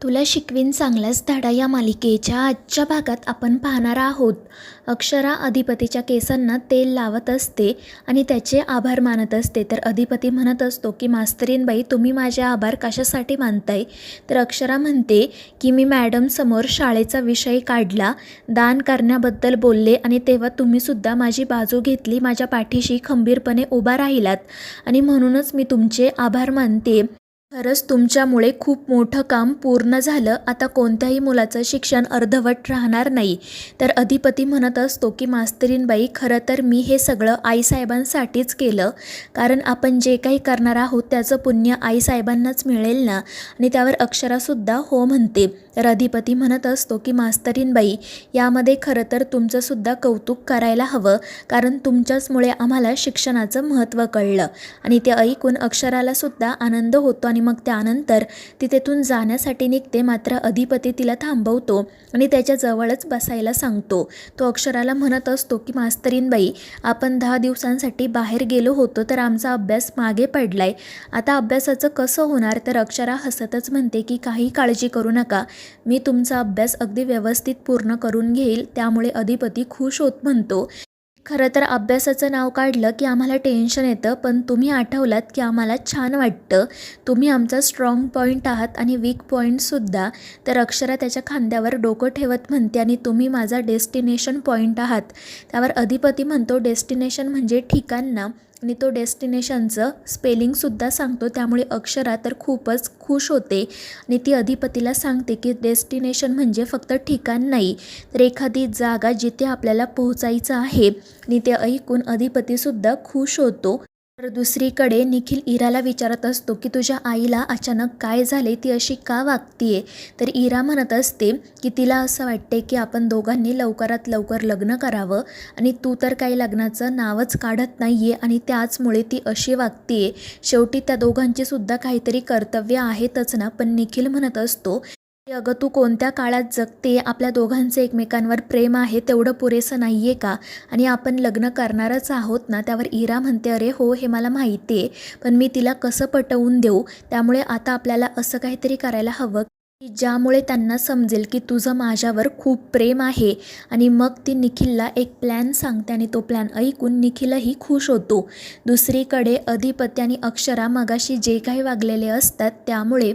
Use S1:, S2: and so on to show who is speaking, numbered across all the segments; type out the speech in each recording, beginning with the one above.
S1: तुला शिकवीन चांगलाच धडा या मालिकेच्या आजच्या भागात आपण पाहणार आहोत. अक्षरा अधिपतीच्या केसांना तेल लावत असते आणि त्याचे आभार मानत असते. तर अधिपती म्हणत असतो की मास्तरीनबाई, तुम्ही माझे आभार कशासाठी मानताय? तर अक्षरा म्हणते की मी मॅडमसमोर शाळेचा विषय काढला, दान करण्याबद्दल बोलले आणि तेव्हा तुम्हीसुद्धा माझी बाजू घेतली, माझ्या पाठीशी खंबीरपणे उभा राहिलात आणि म्हणूनच मी तुमचे आभार मानते. खरंच तुमच्यामुळे खूप मोठं काम पूर्ण झालं. आता कोणत्याही मुलाचं शिक्षण अर्धवट राहणार नाही. तर अधिपती म्हणत असतो की मास्तरीनबाई, खरं तर मी हे सगळं आईसाहेबांसाठीच केलं, कारण आपण जे काही करणार आहोत त्याचं पुण्य आईसाहेबांनाच मिळेल ना. आणि त्यावर अक्षरासुद्धा हो म्हणते. तर अधिपती म्हणत असतो की मास्तरीनबाई, यामध्ये खरं तर तुमचंसुद्धा कौतुक करायला हवं, कारण तुमच्याचमुळे आम्हाला शिक्षणाचं महत्त्व कळलं. आणि ते ऐकून अक्षरालासुद्धा आनंद होतो आणि मग त्यानंतर ती तेथून जाण्यासाठी निघते. मात्र अधिपती तिला थांबवतो आणि त्याच्या जवळच बसायला सांगतो. तो अक्षराला म्हणत असतो की मास्तरीनबाई, आपण 10 दिवसांसाठी बाहेर गेलो होतो तर आमचा अभ्यास मागे पडलाय, आता अभ्यासाचं कसं होणार? तर अक्षरा हसतच म्हणते की काही काळजी करू नका, मी तुमचा अभ्यास अगदी व्यवस्थित पूर्ण करून घेईल. त्यामुळे अधिपती खुश होत म्हणतो, खरं तर अभ्यासाचं नाव काढलं की आम्हाला टेन्शन येतं, पण तुम्ही आठवलात की आम्हाला छान वाटतं. तुम्ही आमचा स्ट्रॉंग पॉईंट आहात आणि वीक पॉईंटसुद्धा. तर अक्षरा त्याच्या खांद्यावर डोकं ठेवत म्हणते, आणि तुम्ही माझा डेस्टिनेशन पॉईंट आहात. त्यावर अधिपती म्हणतो, डेस्टिनेशन म्हणजे ठिकाण ना. आणि तो डेस्टिनेशनचं स्पेलिंगसुद्धा सांगतो. त्यामुळे अक्षरा तर खूपच खुश होते आणि ती अधिपतीला सांगते की डेस्टिनेशन म्हणजे फक्त ठिकाण नाही, तर एखादी जागा जिथे आपल्याला पोहोचायचं आहे. आणि ते ऐकून अधिपतीसुद्धा खुश होतो. तर दुसरीकडे निखिल इराला विचारत असतो की तुझ्या आईला अचानक काय झाले, ती अशी का वागतीये? तर इरा म्हणत असते की तिला असं वाटते की आपण दोघांनी लवकरात लवकर लग्न करावं, आणि तू तर काही लग्नाचं नावच काढत नाही आहे आणि त्याचमुळे ती अशी वागतीये. शेवटी त्या दोघांची सुद्धा काहीतरी कर्तव्य आहेतच ना. पण निखिल म्हणत असतो, अगं तू कोणत्या काळात जगते? आपल्या दोघांचे एकमेकांवर प्रेम आहे तेवढं पुरेसं नाही आहे का? आणि आपण लग्न करणारच आहोत ना. त्यावर इरा म्हणते, अरे हो, हे मला माहिती आहे, पण मी तिला कसं पटवून देऊ? त्यामुळे आता आपल्याला असं काहीतरी करायला हवं की ज्यामुळे त्यांना समजेल की तुझं माझ्यावर खूप प्रेम आहे. आणि मग ती निखिलला एक प्लॅन सांगते आणि तो प्लॅन ऐकून निखिलही खुश होतो. दुसरीकडे अधिपती आणि अक्षरा मगाशी जे काही वागलेले असतात त्यामुळे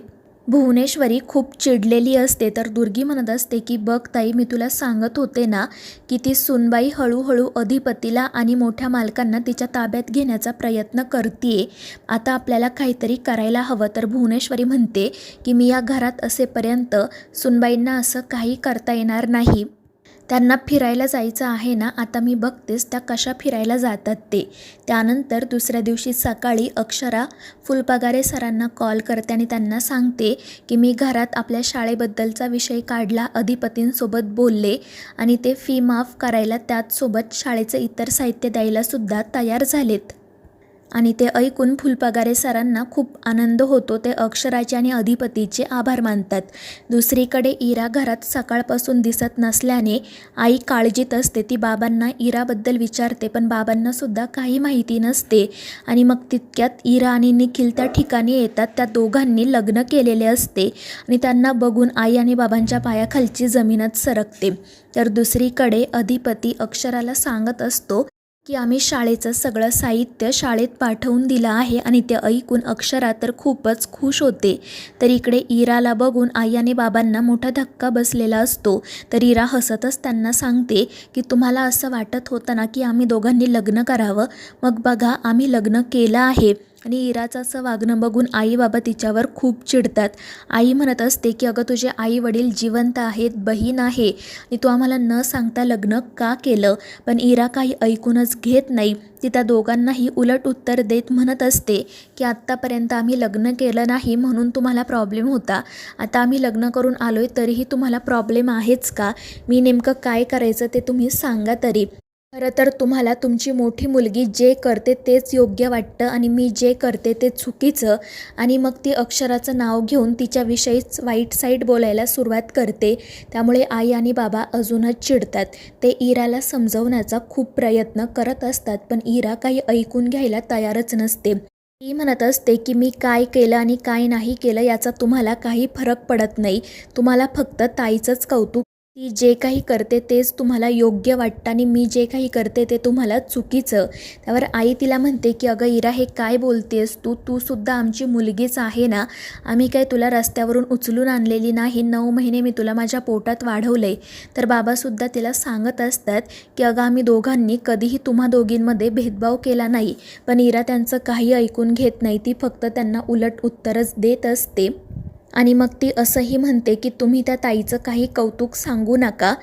S1: भुवनेश्वरी खूप चिडलेली असते. तर दुर्गी म्हणत असते की बघ ताई, मी तुला सांगत होते ना की ती सुनबाई हळूहळू अधिपतीला आणि मोठ्या मालकांना तिच्या ताब्यात घेण्याचा प्रयत्न करते. आता आपल्याला काहीतरी करायला हवं. तर भुवनेश्वरी म्हणते की मी या घरात असेपर्यंत सुनबाईंना असं काही करता येणार नाही. त्यांना फिरायला जायचं आहे ना, आता मी बघतेच त्या कशा फिरायला जातात ते. त्यानंतर दुसऱ्या दिवशी सकाळी अक्षरा फुलपगारे सरांना कॉल करते आणि त्यांना सांगते की मी घरात आपल्या शाळेबद्दलचा विषय काढला, अधिपतींसोबत बोलले आणि ते फी माफ करायला त्याचसोबत शाळेचं इतर साहित्य द्यायलासुद्धा तयार झालेत. आणि ते ऐकून फुलपगारे सरांना खूप आनंद होतो. ते अक्षराचे आणि अधिपतीचे आभार मानतात. दुसरीकडे इरा घरात सकाळपासून दिसत नसल्याने आई काळजीत असते. ती बाबांना इराबद्दल विचारते, पण बाबांनासुद्धा काही माहिती नसते. आणि मग तितक्यात इरा आणि निखिल त्या ठिकाणी येतात. त्या दोघांनी लग्न केलेले असते आणि त्यांना बघून आई आणि बाबांच्या पायाखालची जमीनच सरकते. तर दुसरीकडे अधिपती अक्षराला सांगत असतो की आम्ही शाळेचं सगळं साहित्य शाळेत पाठवून दिलं आहे. आणि ते ऐकून अक्षरा तर खूपच खुश होते. तर इकडे इराला बघून आई आणि बाबांना मोठा धक्का बसलेला असतो. तर इरा हसतच त्यांना सांगते की तुम्हाला असं वाटत होतं ना की आम्ही दोघांनी लग्न करावं, मग बघा आम्ही लग्न केलं आहे. आणि इराचं असं वागणं बघून आई बाबा तिच्यावर खूप चिडतात. आई म्हणत असते की अगं तुझे आई वडील जिवंत आहेत, बहीण आहे, आणि तू आम्हाला न सांगता लग्न का केलं? पण इरा काही ऐकूनच घेत नाही. ती त्या दोघांनाही उलट उत्तर देत म्हणत असते की आत्तापर्यंत आम्ही लग्न केलं नाही म्हणून तुम्हाला प्रॉब्लेम होता, आता आम्ही लग्न करून आलोय तरीही तुम्हाला प्रॉब्लेम आहेच का? मी नेमकं काय करायचं ते तुम्ही सांगा तरी. खरं तर तुम्हाला तुमची मोठी मुलगी जे करते तेच योग्य वाटतं आणि मी जे करते ते चुकीचं. आणि मग ती अक्षराचं नाव घेऊन तिच्याविषयीच वाईट साईड बोलायला सुरुवात करते. त्यामुळे आई आणि बाबा अजूनच चिडतात. ते इराला समजवण्याचा खूप प्रयत्न करत असतात, पण इरा काही ऐकून घ्यायला तयारच नसते. ती म्हणत असते की मी काय केलं आणि काय नाही केलं याचा तुम्हाला काही फरक पडत नाही. तुम्हाला फक्त ताईचंच कौतुक. ती जे काही करते तेच तुम्हाला योग्य वाटतं आणि मी जे काही करते ते तुम्हाला चुकीचं. त्यावर आई तिला म्हणते की अगं इरा, हे काय बोलतेस तू? तू सुद्धा आमची मुलगीच आहे ना. आम्ही काय तुला रस्त्यावरून उचलून आणलेली नाही. 9 महिने मी तुला माझ्या पोटात वाढवले. तर बाबासुद्धा तिला सांगत असतात की अगं आम्ही दोघांनी कधीही तुम्हा दोघींमध्ये भेदभाव केला नाही. पण इरा त्यांचं काही ऐकून घेत नाही. ती फक्त त्यांना उलट उत्तरच देत असते. आणि मग ती असंही म्हणते की तुम्ही त्या ताईचं काही कौतुक सांगू नका.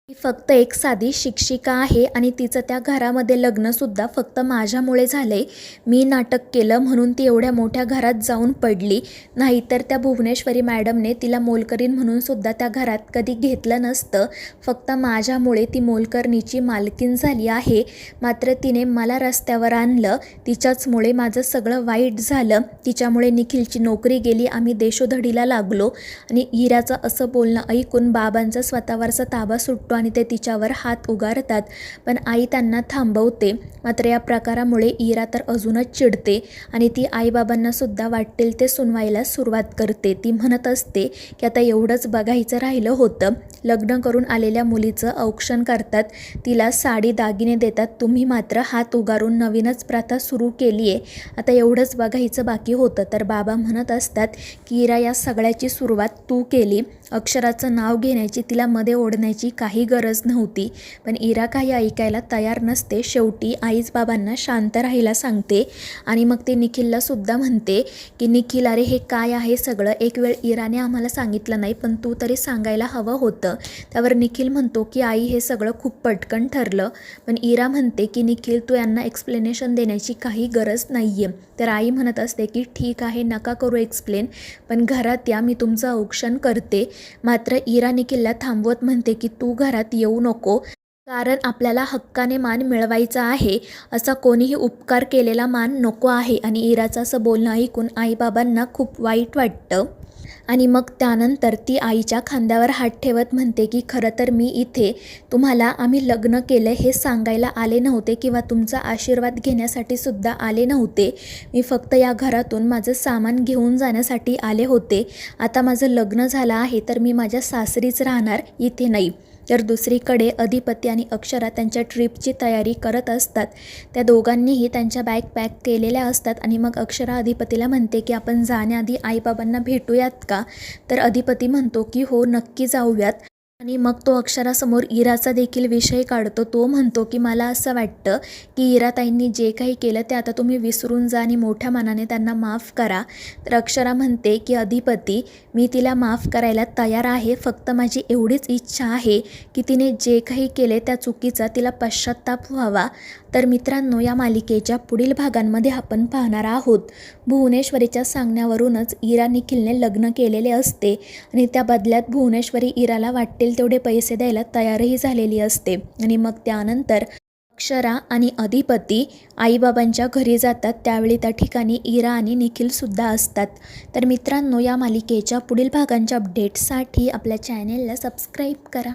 S1: ती फक्त एक साधी शिक्षिका आहे आणि तिचं त्या घरामध्ये लग्नसुद्धा फक्त माझ्यामुळे झाले. मी नाटक केलं म्हणून ती एवढ्या मोठ्या घरात जाऊन पडली. नाहीतर त्या भुवनेश्वरी मॅडमने तिला मोलकरीण म्हणूनसुद्धा त्या घरात कधी घेतलं नसतं. फक्त माझ्यामुळे ती मोलकरणीची मालकीण झाली आहे. मात्र तिने मला रस्त्यावर आणलं. तिच्याचमुळे माझं सगळं वाईट झालं. तिच्यामुळे निखिलची नोकरी गेली. आम्ही देशोधडीला लागलो. आणि इराचं असं बोलणं ऐकून बाबांचा स्वतःवरचा ताबा सुटतो आणि ते तिच्यावर हात उगारतात. पण आई त्यांना थांबवते. मात्र या प्रकारामुळे इरा तर अजूनच चिडते आणि ती आईबाबांना सुद्धा वाटेल ते सुनवायला सुरुवात करते. ती म्हणत असते की आता एवढंच बघायचं राहिलं होतं. लग्न करून आलेल्या मुलीचं औक्षण करतात, तिला साडी दागिने देतात. तुम्ही मात्र हात उगारून नवीनच प्रथा सुरू केली आहे. आता एवढंच बघायचं बाकी होतं. तर बाबा म्हणत असतात की इरा, या सगळ्याची सुरुवात तू केली. अक्षराचं नाव घेण्याची, तिला मध्ये ओढण्याची काही गरज नव्हती. पण इरा काही ऐकायला तयार नसते. शेवटी आईच बाबांना शांत राहायला सांगते आणि मग ते निखिलला सुद्धा म्हणते की निखिल, अरे हे काय आहे सगळं? एक वेळ इराने आम्हाला सांगितलं नाही, पण तू तरी सांगायला हवं होतं. त्यावर निखिल म्हणतो की आई, हे सगळं खूप पटकन ठरलं. पण इरा म्हणते की निखिल, तू यांना एक्सप्लेनेशन देण्याची काही गरज नाही आहे. तर आई म्हणत असते की ठीक आहे, नका करू एक्सप्लेन, पण घरात या, मी तुमचं औक्षण करते. मात्र इरा निखिलला थांबवत म्हणते की तू घरात येऊ नको, कारण आपल्याला हक्काने मान मिळवायचा आहे. असा कोणीही उपकार केलेला मान नको आहे. आणि इराचं असं बोलणं ऐकून आईबाबांना खूप वाईट वाटतं. आणि मग त्यानंतर ती आईच्या खांद्यावर हात ठेवत म्हणते की खरं तर मी इथे तुम्हाला आम्ही लग्न केलं हे सांगायला आले नव्हते किंवा तुमचा आशीर्वाद घेण्यासाठी सुद्धा आले नव्हते. मी फक्त या घरातून माझं सामान घेऊन जाण्यासाठी आले होते. आता माझं लग्न झालं आहे तर मी माझ्या सासरीच राहणार, इथे नाही. तर दुसरीकडे अधिपती आणि अक्षरा त्यांच्या ट्रिपची तयारी करत असतात. त्या दोघांनीही त्यांच्या बॅग पॅक केलेल्या असतात. आणि मग अक्षरा अधिपतीला म्हणते की आपण जाण्याआधी आईबाबांना भेटूयात का? तर अधिपती म्हणतो की हो, नक्की जाऊयात. आणि मग तो अक्षरासमोर इराचा देखील विषय काढतो. तो म्हणतो की मला असं वाटतं की इराताईंनी जे काही केलं ते आता तुम्ही विसरून जा आणि मोठ्या मनाने त्यांना माफ करा. तर अक्षरा म्हणते की अधिपती, मी तिला माफ करायला तयार आहे. फक्त माझी एवढीच इच्छा आहे की तिने जे काही केले त्या चुकीचा तिला पश्चात्ताप व्हावा. तर मित्रांनो, या मालिकेच्या पुढील भागांमध्ये आपण पाहणार आहोत भुवनेश्वरीच्या सांगण्यावरूनच इरा निखिलने लग्न केलेले असते आणि त्या बदल्यात भुवनेश्वरी इराला वाटेल तेवढे पैसे द्यायला तयारही झालेली असते. आणि मग त्यानंतर अक्षरा आणि अधिपती आईबाबांच्या घरी जातात. त्यावेळी त्या ठिकाणी इरा आणि निखिलसुद्धा असतात. तर मित्रांनो, या मालिकेच्या पुढील भागांच्या अपडेट्ससाठी आपल्या चॅनेलला सबस्क्राईब करा.